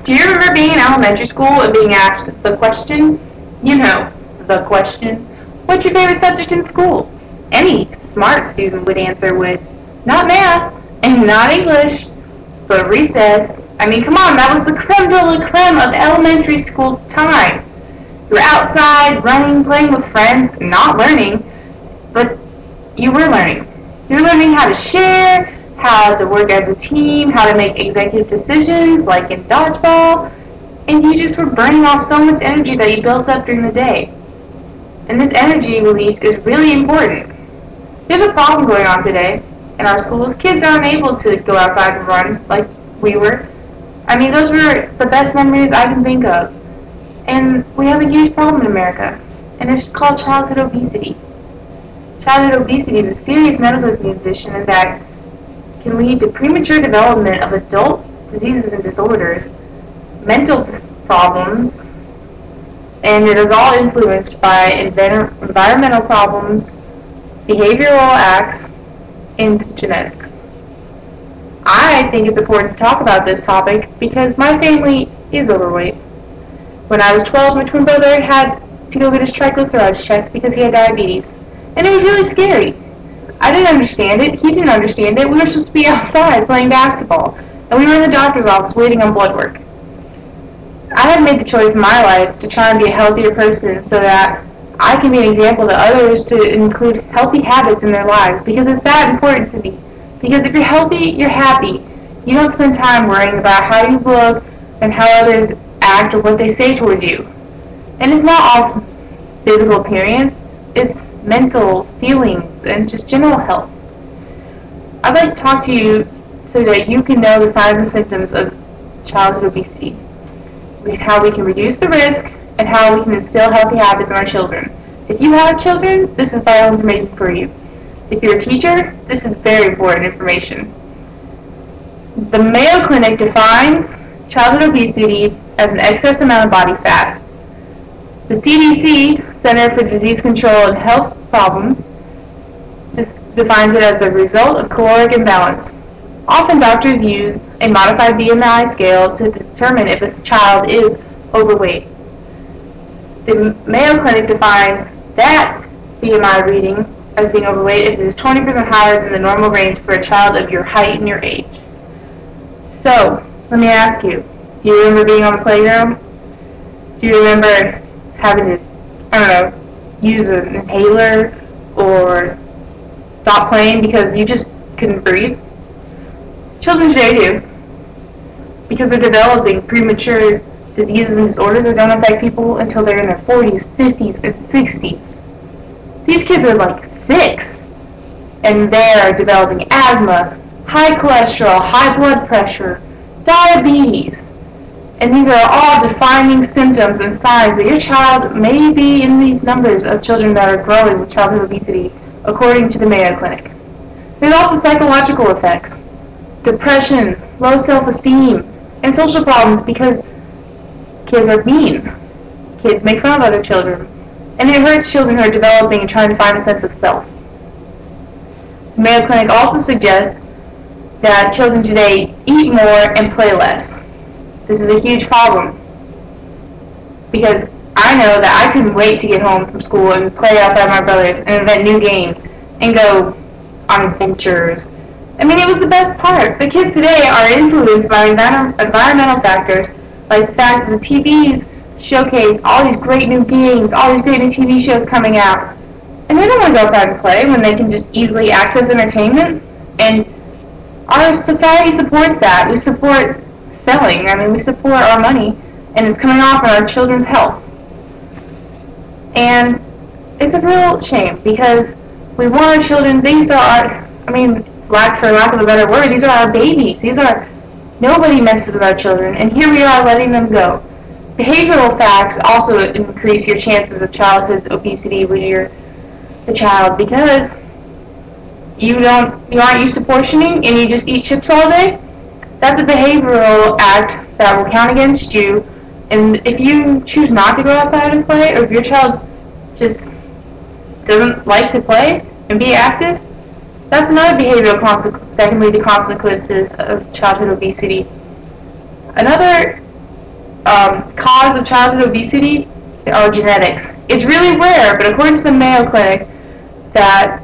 Do you remember being in elementary school and being asked the question? You know, the question. What's your favorite subject in school? Any smart student would answer with, not math, and not English, but recess. I mean, come on, that was the creme de la creme of elementary school time. You were outside, running, playing with friends, not learning, but you were learning. You were learning how to share, how to work as a team, how to make executive decisions, like in dodgeball, and you just were burning off so much energy that you built up during the day. And this energy release is really important. There's a problem going on today in our schools. Kids aren't able to go outside and run like we were. I mean, those were the best memories I can think of. And we have a huge problem in America, and it's called childhood obesity. Childhood obesity is a serious medical condition that can lead to premature development of adult diseases and disorders, mental problems, and it is all influenced by environmental problems, behavioral acts, and genetics. I think it's important to talk about this topic because my family is overweight. When I was 12, my twin brother had to go get his triglycerides checked because he had diabetes, and it was really scary. I didn't understand it, he didn't understand it. We were supposed to be outside playing basketball, and we were in the doctor's office waiting on blood work. I have made the choice in my life to try and be a healthier person so that I can be an example to others to include healthy habits in their lives, because it's that important to me. Because if you're healthy, you're happy. You don't spend time worrying about how you look and how others act or what they say towards you. And it's not all physical appearance, it's mental feelings and just general health. I'd like to talk to you so that you can know the signs and symptoms of childhood obesity, how we can reduce the risk, and how we can instill healthy habits in our children. If you have children, this is vital information for you. If you're a teacher, this is very important information. The Mayo Clinic defines childhood obesity as an excess amount of body fat. The CDC, Center for Disease Control and Health Problems, just defines it as a result of caloric imbalance. Often doctors use a modified BMI scale to determine if a child is overweight. The Mayo Clinic defines that BMI reading as being overweight if it is 20% higher than the normal range for a child of your height and your age. So, let me ask you, do you remember being on the playground? Do you remember having to, use an inhaler or stop playing because you just couldn't breathe? Children today do, because they're developing premature diseases and disorders that don't affect people until they're in their 40s, 50s, and 60s. These kids are like 6, and they're developing asthma, high cholesterol, high blood pressure, diabetes. And these are all defining symptoms and signs that your child may be in these numbers of children that are growing with childhood obesity, according to the Mayo Clinic. There's also psychological effects, depression, low self-esteem, and social problems because kids are mean. Kids make fun of other children, and it hurts children who are developing and trying to find a sense of self. The Mayo Clinic also suggests that children today eat more and play less. This is a huge problem because I know that I couldn't wait to get home from school and play outside with my brothers and invent new games and go on adventures. I mean, it was the best part. The kids today are influenced by environmental factors, like the fact that the TVs showcase all these great new games, all these great new TV shows coming out, and they don't want to go outside and play when they can just easily access entertainment. And our society supports that. We support selling. I mean, we support our money, and it's coming off on our children's health. And it's a real shame because we want our children, these are our, for lack of a better word, these are our babies. Nobody messes with our children, and here we are letting them go. Behavioral facts also increase your chances of childhood obesity when you're a child because you aren't used to portioning and you just eat chips all day. That's a behavioral act that will count against you, and if you choose not to go outside and play, or if your child just doesn't like to play and be active, that's another behavioral consequence that can lead to consequences of childhood obesity. Another cause of childhood obesity are genetics. It's really rare, but according to the Mayo Clinic, that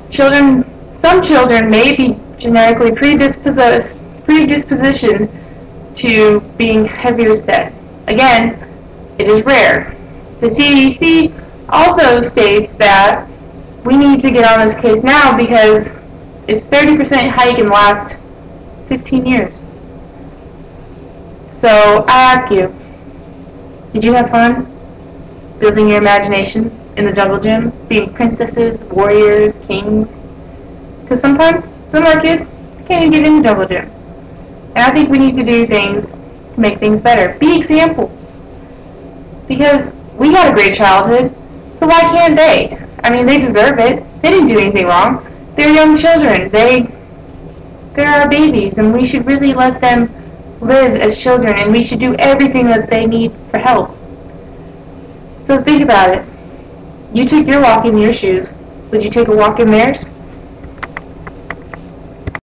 some children may be genetically predispositioned to being heavier set. Again, it is rare. The CDC also states that we need to get on this case now because its 30% hike in the last 15 years. So I ask you, did you have fun building your imagination in the jungle gym, being princesses, warriors, kings? Because sometimes some of our kids can't even get in the jungle gym. And I think we need to do things to make things better. Be examples. Because we had a great childhood, so why can't they? I mean, they deserve it. They didn't do anything wrong. They're young children. They're our babies, and we should really let them live as children, and we should do everything that they need for help. So think about it. You took your walk in your shoes. Would you take a walk in theirs?